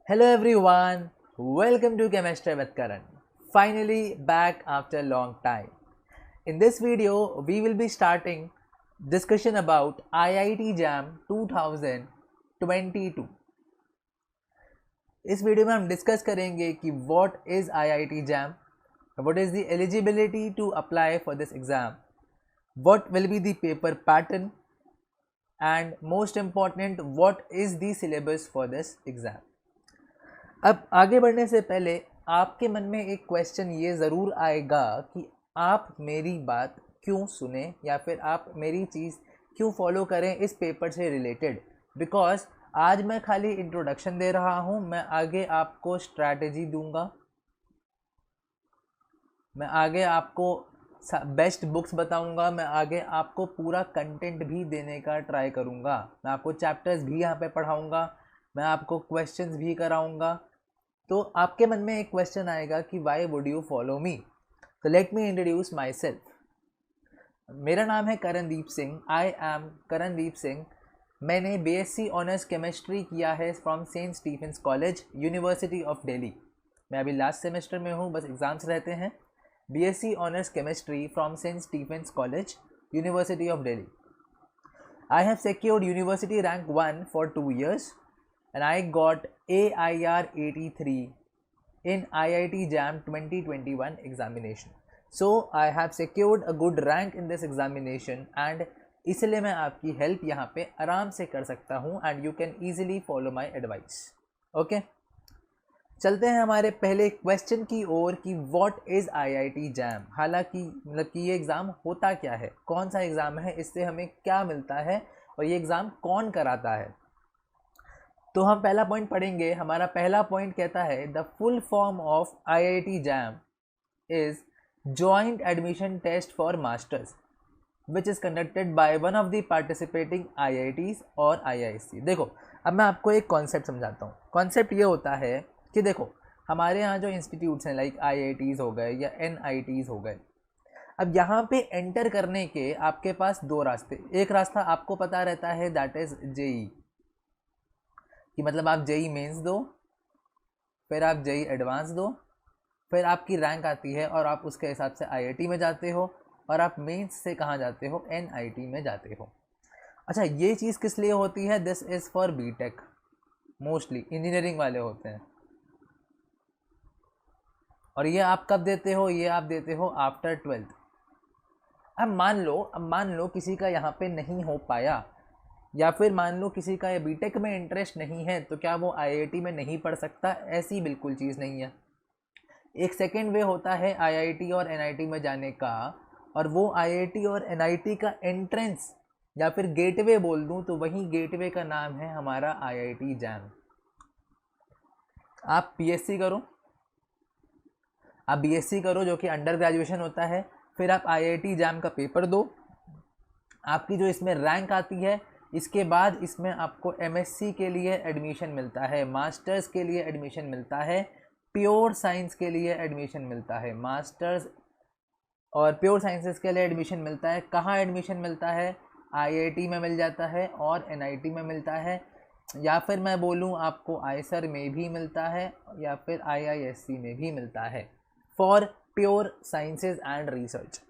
Hello everyone, welcome to Chemistry with Karan. Finally back after a long time. In this video, we will be starting discussion about IIT JAM 2022. इस video में हम discuss करेंगे कि what is IIT JAM, what is the eligibility to apply for this exam, what will be the paper pattern, and most important, what is the syllabus for this exam. अब आगे बढ़ने से पहले आपके मन में एक क्वेश्चन ये ज़रूर आएगा कि आप मेरी बात क्यों सुने या फिर आप मेरी चीज़ क्यों फॉलो करें इस पेपर से रिलेटेड। बिकॉज आज मैं खाली इंट्रोडक्शन दे रहा हूँ, मैं आगे आपको स्ट्रैटेजी दूंगा, मैं आगे आपको बेस्ट बुक्स बताऊंगा, मैं आगे आपको पूरा कंटेंट भी देने का ट्राई करूंगा, मैं आपको चैप्टर्स भी यहाँ पे पढ़ाऊंगा, मैं आपको क्वेश्चंस भी कराऊंगा। तो आपके मन में एक क्वेश्चन आएगा कि why would you follow me. तो let me introduce myself. मेरा नाम है करणदीप सिंह, आई एम करणदीप सिंह। मैंने बीएससी ऑनर्स केमिस्ट्री किया है from Saint Stephen's college, university of Delhi. मैं अभी लास्ट सेमेस्टर में हूँ, बस एग्ज़ाम्स रहते हैं। BSc honours chemistry from Saint Stephen's college, university of Delhi. I have secured university rank 1 for 2 years and I got AIR 83 in IIT JAM 2021 examination. So I have secured a good rank in this examination and इसलिए मैं आपकी help यहाँ पे आराम से कर सकता हूँ and you can easily follow my advice. Okay? चलते हैं हमारे पहले क्वेश्चन की ओर कि व्हाट इज़ IIT JAM। हालांकि मतलब कि ये एग्ज़ाम होता क्या है, कौन सा एग्ज़ाम है, इससे हमें क्या मिलता है और ये एग्ज़ाम कौन कराता है। तो हम पहला पॉइंट पढ़ेंगे। हमारा पहला पॉइंट कहता है the full form of IIT JAM is joint admission test for masters which is conducted by one of the participating IITs और IISc। देखो, अब मैं आपको एक कॉन्सेप्ट समझाता हूँ। कॉन्सेप्ट ये होता है कि देखो, हमारे यहाँ जो इंस्टीट्यूट्स हैं लाइक IITs हो गए या NITs हो गए, अब यहाँ पे एंटर करने के आपके पास दो रास्ते। एक रास्ता आपको पता रहता है, दैट इज़ JEE, कि मतलब आप JEE मेंस दो, फिर आप JEE एडवांस दो, फिर आपकी रैंक आती है और आप उसके हिसाब से IIT में जाते हो और आप मेंस से कहाँ जाते हो, NIT में जाते हो। अच्छा, ये चीज़ किस लिए होती है? This is for BTech, mostly engineering वाले होते हैं। और ये आप कब देते हो? ये आप देते हो आफ्टर 12th। अब मान लो किसी का यहाँ पे नहीं हो पाया, या फिर मान लो किसी का ये बीटेक में इंटरेस्ट नहीं है, तो क्या वो IIT में नहीं पढ़ सकता? ऐसी बिल्कुल चीज़ नहीं है। एक सेकेंड वे होता है IIT और NIT में जाने का, और वो IIT और NIT का एंट्रेंस या फिर गेटवे बोल दूं तो वही गेटवे का नाम है हमारा IIT JAM। आप BSc करो, जो कि अंडर ग्रेजुएशन होता है, फिर आप IIT JAM का पेपर दो, आपकी जो इसमें रैंक आती है, इसके बाद इसमें आपको MSc के लिए एडमिशन मिलता है, मास्टर्स के लिए एडमिशन मिलता है, प्योर साइंस के लिए एडमिशन मिलता है, मास्टर्स और प्योर साइंसेस के लिए एडमिशन मिलता है। कहाँ एडमिशन मिलता है? IIT में मिल जाता है और NIT में मिलता है, या फिर मैं बोलूँ आपको IISER में भी मिलता है या फिर IISc में भी मिलता है, for pure sciences and research.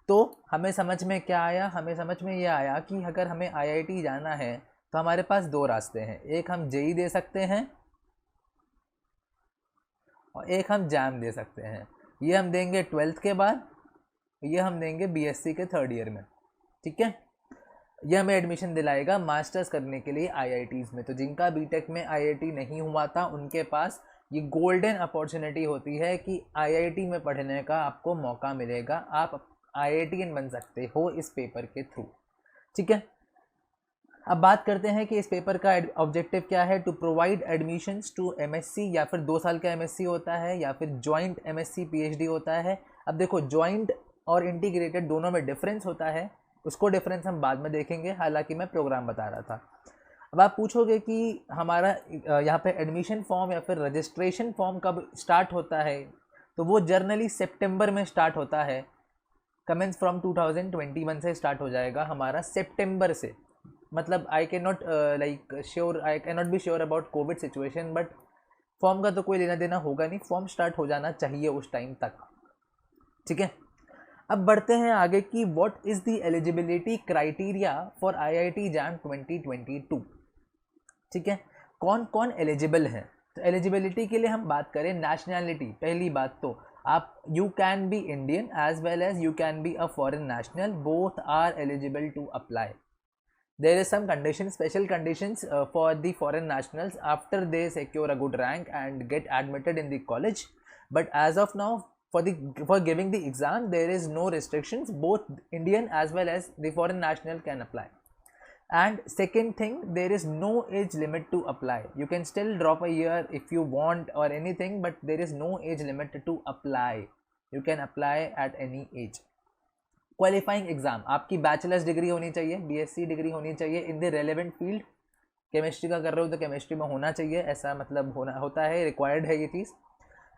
तो हमें समझ में क्या आया? हमें समझ में ये आया कि अगर हमें IIT जाना है तो हमारे पास दो रास्ते हैं। एक हम JEE दे सकते हैं और एक हम JAM दे सकते हैं। ये हम देंगे 12th के बाद, ये हम देंगे BSc के 3rd ईयर में। ठीक है, ये हमें एडमिशन दिलाएगा मास्टर्स करने के लिए IITs में। तो जिनका बीटेक में IIT नहीं हुआ था, उनके पास ये गोल्डन अपॉर्चुनिटी होती है कि IIT में पढ़ने का आपको मौका मिलेगा, आप IITian बन सकते हो इस पेपर के थ्रू। ठीक है, अब बात करते हैं कि इस पेपर का ऑब्जेक्टिव क्या है। To provide admissions to MSc, या फिर 2 साल का MSc होता है या फिर जॉइंट MSc PhD होता है। अब देखो, जॉइंट और इंटीग्रेटेड दोनों में डिफरेंस होता है, उसको डिफरेंस हम बाद में देखेंगे, हालांकि मैं प्रोग्राम बता रहा था। अब आप पूछोगे कि हमारा यहाँ पे एडमिशन फॉर्म या फिर रजिस्ट्रेशन फॉर्म कब स्टार्ट होता है, तो वो जर्नली सितंबर में स्टार्ट होता है। कमेंस फ्रॉम 2021 से स्टार्ट हो जाएगा हमारा सितंबर से। मतलब I can not be sure about Covid situation, but form का तो कोई लेना देना होगा नहीं, फॉर्म स्टार्ट हो जाना चाहिए उस टाइम तक, ठीक है। अब बढ़ते हैं आगे कि what is the eligibility criteria for IIT jam 2022, ठीक है। कौन कौन एलिजिबल है? तो एलिजिबिलिटी के लिए हम बात करें नेशनैलिटी, पहली बात तो आप you can be Indian as well as you can be a foreign national, both are eligible to apply. There is some conditions, special conditions for the foreign nationals after they secure a good rank and get admitted in the college. But as of now, for giving the exam, there is no restrictions. Both Indian as well as the foreign national can apply. And second thing, there is no age limit to apply. You can still drop a year if you want or anything, but there is no age limit to apply. You can apply at any age. Qualifying exam, आपकी bachelors degree होनी चाहिए, BSc degree होनी चाहिए in the relevant field. Chemistry का कर रहे हो तो केमिस्ट्री में होना चाहिए, ऐसा मतलब होता है, रिक्वायर्ड है ये चीज़.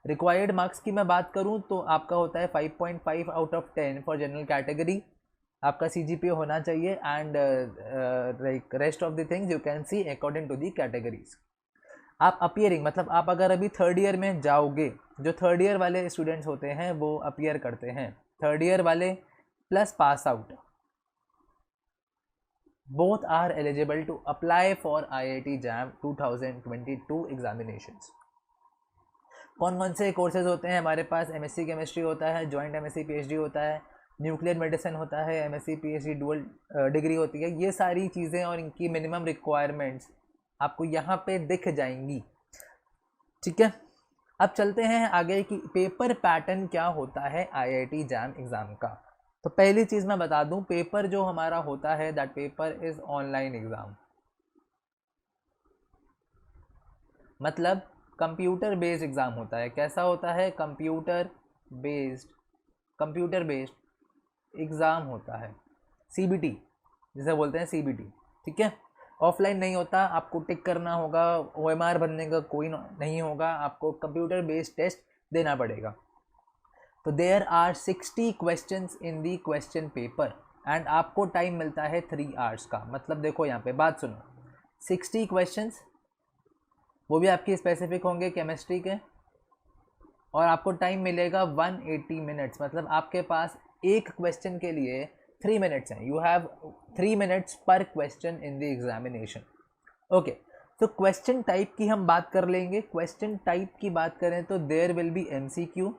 रिक्वायर्ड मार्क्स की मैं बात करूं तो आपका होता है 5.5 out of 10 for general category. आपका CGPA होना चाहिए and rest of the things you can see according to the categories. आप अपियरिंग मतलब आप अगर अभी थर्ड ईयर में जाओगे, जो थर्ड ईयर वाले स्टूडेंट्स होते हैं वो अपियर करते हैं, थर्ड ईयर वाले plus pass out, both are eligible to apply for IIT JAM 2022 examinations. कौन कौन से कोर्सेज होते हैं हमारे पास? MSc केमिस्ट्री होता है, जॉइंट MSc PhD होता है, न्यूक्लियर मेडिसिन होता है, MSc PhD डुअल डिग्री होती है. ये सारी चीज़ें और इनकी मिनिमम रिक्वायरमेंट्स आपको यहाँ पे दिख जाएंगी, ठीक है. अब चलते हैं आगे कि पेपर पैटर्न क्या होता है IIT JAM एग्ज़ाम का. तो पहली चीज़ मैं बता दूं, पेपर जो हमारा होता है that paper is online exam, मतलब कंप्यूटर बेस्ड एग्ज़ाम होता है. कैसा होता है? कंप्यूटर बेस्ड एग्ज़ाम होता है, CBT जिसे बोलते हैं CBT, ठीक है. ऑफलाइन नहीं होता, आपको टिक करना होगा, OMR भरने का कोई नहीं होगा, आपको कंप्यूटर बेस्ड टेस्ट देना पड़ेगा. तो there are 60 questions in the question paper and आपको टाइम मिलता है 3 आवर्स का. मतलब देखो यहाँ पे बात सुनो, 60 क्वेश्चंस वो भी आपकी स्पेसिफिक होंगे केमिस्ट्री के, और आपको टाइम मिलेगा 180 मिनट्स. मतलब आपके पास एक क्वेश्चन के लिए 3 मिनट्स हैं. यू हैव 3 मिनट्स पर question in the examination. Okay, तो क्वेश्चन टाइप की हम बात कर लेंगे. क्वेश्चन टाइप की बात करें तो देयर विल बी MCQ,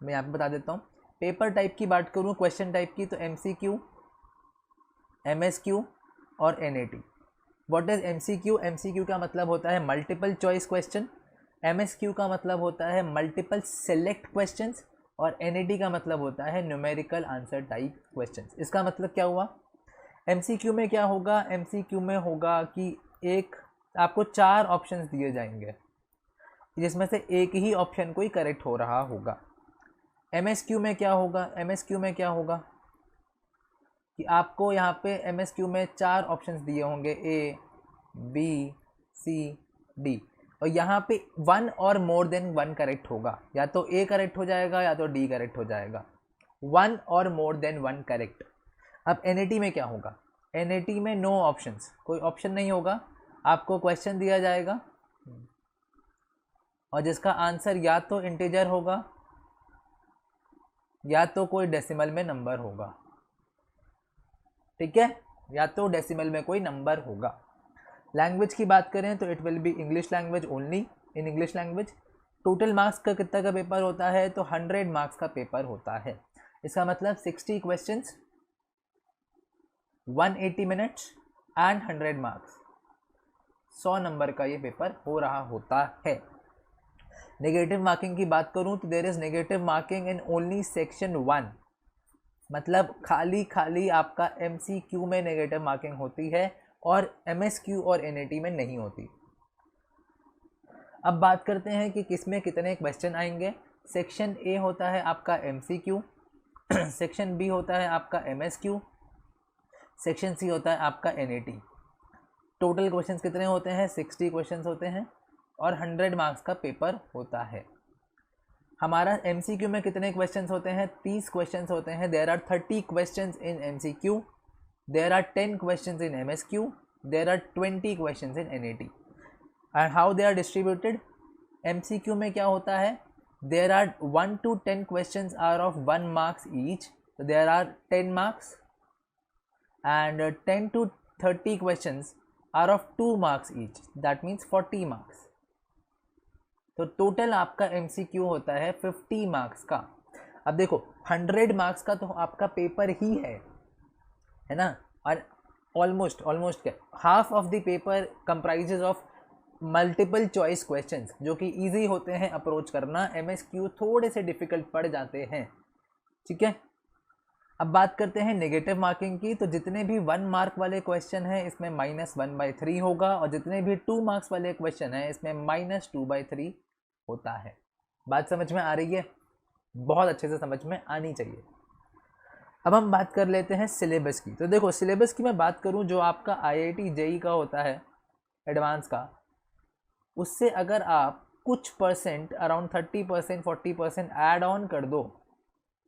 मैं यहाँ पे बता देता हूँ. पेपर टाइप की बात करूँ क्वेश्चन टाइप की तो MCQ, MSQ और NAT. What is MCQ? MCQ का मतलब होता है मल्टीपल चॉइस क्वेश्चन, MSQ का मतलब होता है मल्टीपल सेलेक्ट क्वेश्चंस, और NAT का मतलब होता है न्यूमेरिकल आंसर टाइप क्वेश्चंस. इसका मतलब क्या हुआ? MCQ में क्या होगा? MCQ में होगा कि एक आपको 4 ऑप्शंस दिए जाएंगे जिसमें से एक ही ऑप्शन कोई करेक्ट हो रहा होगा. MSQ में क्या होगा? MSQ में क्या होगा कि आपको यहाँ पे MSQ में 4 ऑप्शंस दिए होंगे, A, B, C, D, और यहाँ पे 1 और मोर देन 1 करेक्ट होगा. या तो A करेक्ट हो जाएगा या तो D करेक्ट हो जाएगा. 1 और मोर देन 1 करेक्ट. अब NAT में क्या होगा? NAT में नो ऑप्शंस, कोई ऑप्शन नहीं होगा. आपको क्वेश्चन दिया जाएगा और जिसका आंसर या तो इंटीजर होगा या तो कोई डेसिमल में नंबर होगा, ठीक है, या तो डेसिमल में कोई नंबर होगा. लैंग्वेज की बात करें तो it will be English language only, in English language. Total marks का कितना का पेपर होता है? तो 100 मार्क्स का पेपर होता है. इसका मतलब 60 questions, 180 minutes and 100 marks, 100 number का ये पेपर हो रहा होता है. नेगेटिव मार्किंग की बात करूं तो there is negative marking in only section 1, मतलब खाली आपका MCQ में नेगेटिव मार्किंग होती है और MSQ और NAT में नहीं होती. अब बात करते हैं कि किसमें कितने क्वेश्चन आएंगे. सेक्शन A होता है आपका MCQ, सेक्शन B होता है आपका MSQ, सेक्शन C होता है आपका NAT. टोटल क्वेश्चंस कितने होते हैं? 60 क्वेश्चंस होते हैं और 100 मार्क्स का पेपर होता है. हमारा MCQ में कितने क्वेश्चंस होते हैं? 30 क्वेश्चंस होते हैं. There are 30 questions in MCQ, there are 10 questions in MSQ, there are 20 questions in NAT. And how they are distributed, MCQ में क्या होता है, there are 1 to 10 questions are of 1 marks each, तो there are 10 marks, and 10 to 30 questions are of 2 marks each, that means 40 marks. तो total आपका MCQ होता है 50 marks का। अब देखो 100 मार्क्स का तो आपका पेपर ही है ना, और ऑलमोस्ट क्या, half of the paper comprises of multiple choice questions, जो कि इजी होते हैं अप्रोच करना, MSQ थोड़े से डिफिकल्ट पड़ जाते हैं, ठीक है। अब बात करते हैं नेगेटिव मार्किंग की, तो जितने भी 1 मार्क वाले क्वेश्चन हैं इसमें -1/3 होगा, और जितने भी 2 मार्क्स वाले क्वेश्चन हैं इसमें -2/3 होता है। बात समझ में आ रही है, बहुत अच्छे से समझ में आनी चाहिए। अब हम बात कर लेते हैं सिलेबस की। तो देखो सिलेबस की मैं बात करूं, जो आपका IIT JEE का होता है एडवांस का, उससे अगर आप कुछ परसेंट अराउंड 30% 40% ऐड ऑन कर दो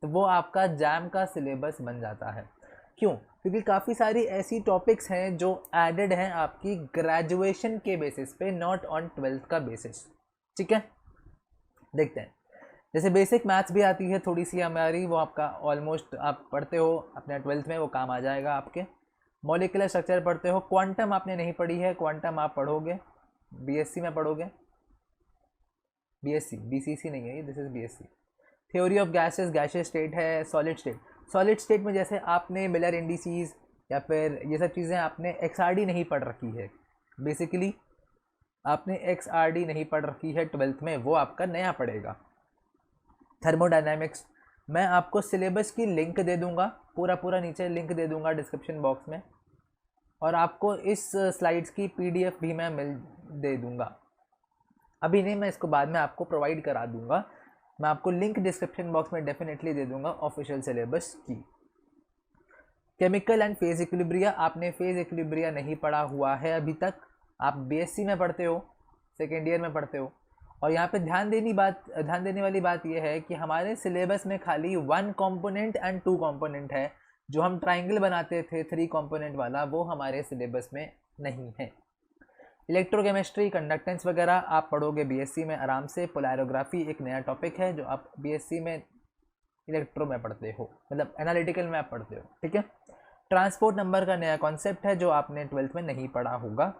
तो वो आपका जैम का सिलेबस बन जाता है। क्यों? क्योंकि काफ़ी सारी ऐसी टॉपिक्स हैं जो एडेड हैं आपकी ग्रेजुएशन के बेसिस पे, नॉट ऑन 12th का बेसिस, ठीक है। देखते हैं, जैसे बेसिक मैथ्स भी आती है थोड़ी सी हमारी, वो आपका ऑलमोस्ट आप पढ़ते हो अपने 12th में, वो काम आ जाएगा आपके। मॉलिक्यूलर स्ट्रक्चर पढ़ते हो, क्वांटम आपने नहीं पढ़ी है, क्वांटम आप पढ़ोगे BSc में पढ़ोगे, BSc BCC नहीं है, this is BSc। Theory of gases, gaseous state है, सॉलिड स्टेट में जैसे आपने मिलर इंडिसीज या फिर ये सब चीज़ें आपने XRD नहीं पढ़ रखी है, बेसिकली आपने XRD नहीं पढ़ रखी है 12th में, वो आपका नया पड़ेगा। थर्मोडायनामिक्स, मैं आपको सिलेबस की लिंक दे दूंगा, पूरा नीचे लिंक दे दूंगा डिस्क्रिप्शन बॉक्स में, और आपको इस स्लाइड्स की PDF भी मैं दे दूंगा। अभी नहीं, मैं इसको बाद में आपको प्रोवाइड करा दूंगा, मैं आपको लिंक डिस्क्रिप्शन बॉक्स में डेफिनेटली दे दूंगा ऑफिशियल सिलेबस की। केमिकल एंड फेज इक्विलिब्रिया, आपने फेज इक्विलिब्रिया नहीं पढ़ा हुआ है अभी तक, आप BSc में पढ़ते हो, सेकेंड ईयर में पढ़ते हो। और यहाँ पे ध्यान देने वाली बात यह है कि हमारे सिलेबस में खाली 1 कंपोनेंट एंड 2 कंपोनेंट है। जो हम ट्राइंगल बनाते थे 3 कंपोनेंट वाला, वो हमारे सिलेबस में नहीं है। इलेक्ट्रोकेमिस्ट्री, कंडक्टेंस वगैरह आप पढ़ोगे BSc में आराम से। पोलैरोग्राफी एक नया टॉपिक है जो आप BSc में इलेक्ट्रो में पढ़ते हो, मतलब एनालिटिकल में आप पढ़ते हो, ठीक है। ट्रांसपोर्ट नंबर का नया कॉन्सेप्ट है जो आपने 12th में नहीं पढ़ा होगा।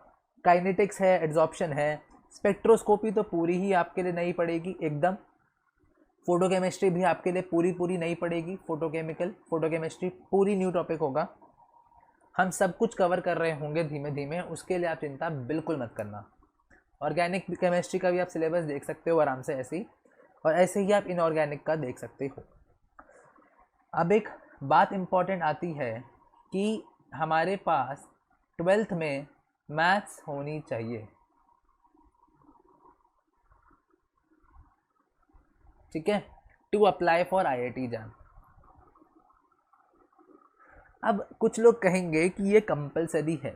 काइनेटिक्स है, एड्जॉर्प्शन है, स्पेक्ट्रोस्कोपी तो पूरी ही आपके लिए नई पड़ेगी एकदम। फोटोकेमिस्ट्री भी आपके लिए पूरी नई पड़ेगी, फोटोकेमिस्ट्री पूरी न्यू टॉपिक होगा। हम सब कुछ कवर कर रहे होंगे धीमे धीमे, उसके लिए आप चिंता बिल्कुल मत करना। ऑर्गेनिक केमिस्ट्री का भी आप सिलेबस देख सकते हो आराम से ऐसे ही, और ऐसे ही आप इनऑर्गेनिक का देख सकते हो। अब एक बात इम्पॉर्टेंट आती है कि हमारे पास 12th में मैथ्स होनी चाहिए, ठीक है, to apply for IIT JAM। अब कुछ लोग कहेंगे कि ये कंपलसरी है।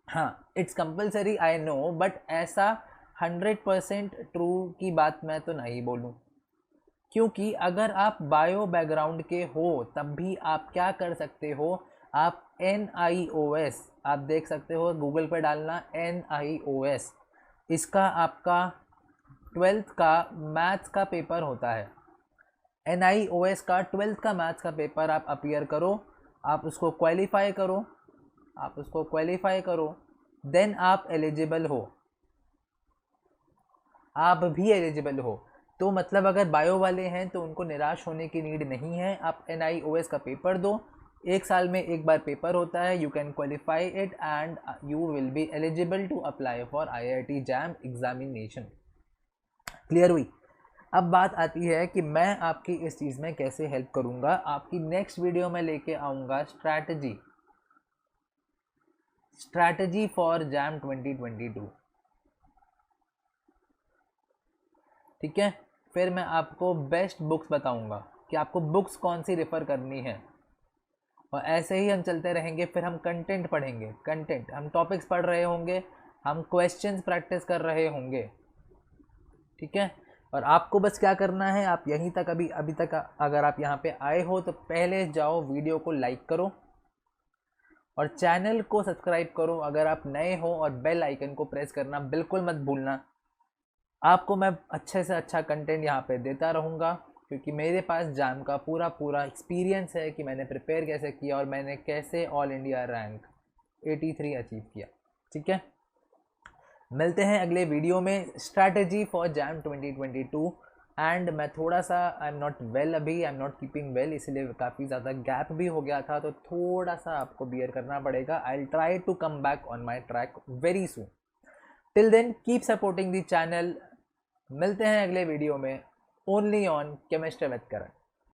हाँ, it's compulsory, I know, but ऐसा 100% ट्रू की बात मैं तो नहीं बोलूँ, क्योंकि अगर आप बायो बैकग्राउंड के हो तब भी आप क्या कर सकते हो, आप NIOS आप देख सकते हो, गूगल पे डालना NIOS, इसका आपका 12th का मैथ्स का पेपर होता है। NIOS का 12th का मैथ्स का पेपर आप अपीयर करो, आप उसको क्वालिफाई करो, देन आप एलिजिबल हो, आप भी एलिजिबल हो। तो मतलब अगर बायो वाले हैं तो उनको निराश होने की नीड नहीं है, आप NIOS का पेपर दो, 1 साल में 1 बार पेपर होता है, you can qualify it and you will be eligible to apply for IIT JAM examination. Clear हुई? अब बात आती है कि मैं आपकी इस चीज़ में कैसे हेल्प करूंगा। आपकी नेक्स्ट वीडियो में लेके आऊँगा स्ट्रैटेजी फॉर JAM 2022, ठीक है। फिर मैं आपको बेस्ट बुक्स बताऊंगा कि आपको बुक्स कौन सी रेफ़र करनी है, और ऐसे ही हम चलते रहेंगे। फिर हम कंटेंट पढ़ेंगे, हम टॉपिक्स पढ़ रहे होंगे, हम क्वेश्चंस प्रैक्टिस कर रहे होंगे, ठीक है। और आपको बस क्या करना है, आप यहीं तक अभी तक अगर आप यहाँ पे आए हो तो पहले जाओ वीडियो को लाइक करो, और चैनल को सब्सक्राइब करो अगर आप नए हो, और बेल आइकन को प्रेस करना बिल्कुल मत भूलना। आपको मैं अच्छे से अच्छा कंटेंट यहाँ पे देता रहूँगा, क्योंकि मेरे पास जैम का पूरा एक्सपीरियंस है कि मैंने प्रिपेयर कैसे किया और मैंने कैसे ऑल इंडिया रैंक 83 अचीव किया। ठीक है, मिलते हैं अगले वीडियो में, स्ट्रैटेजी फॉर जैम 2022। एंड मैं थोड़ा सा आई एम नॉट वेल, अभी I am not keeping well, इसलिए काफ़ी ज़्यादा गैप भी हो गया था, तो थोड़ा सा आपको बियर करना पड़ेगा। I will try to come back on my track very soon. Till then keep supporting the channel. मिलते हैं अगले वीडियो में, only on chemistry with Karan.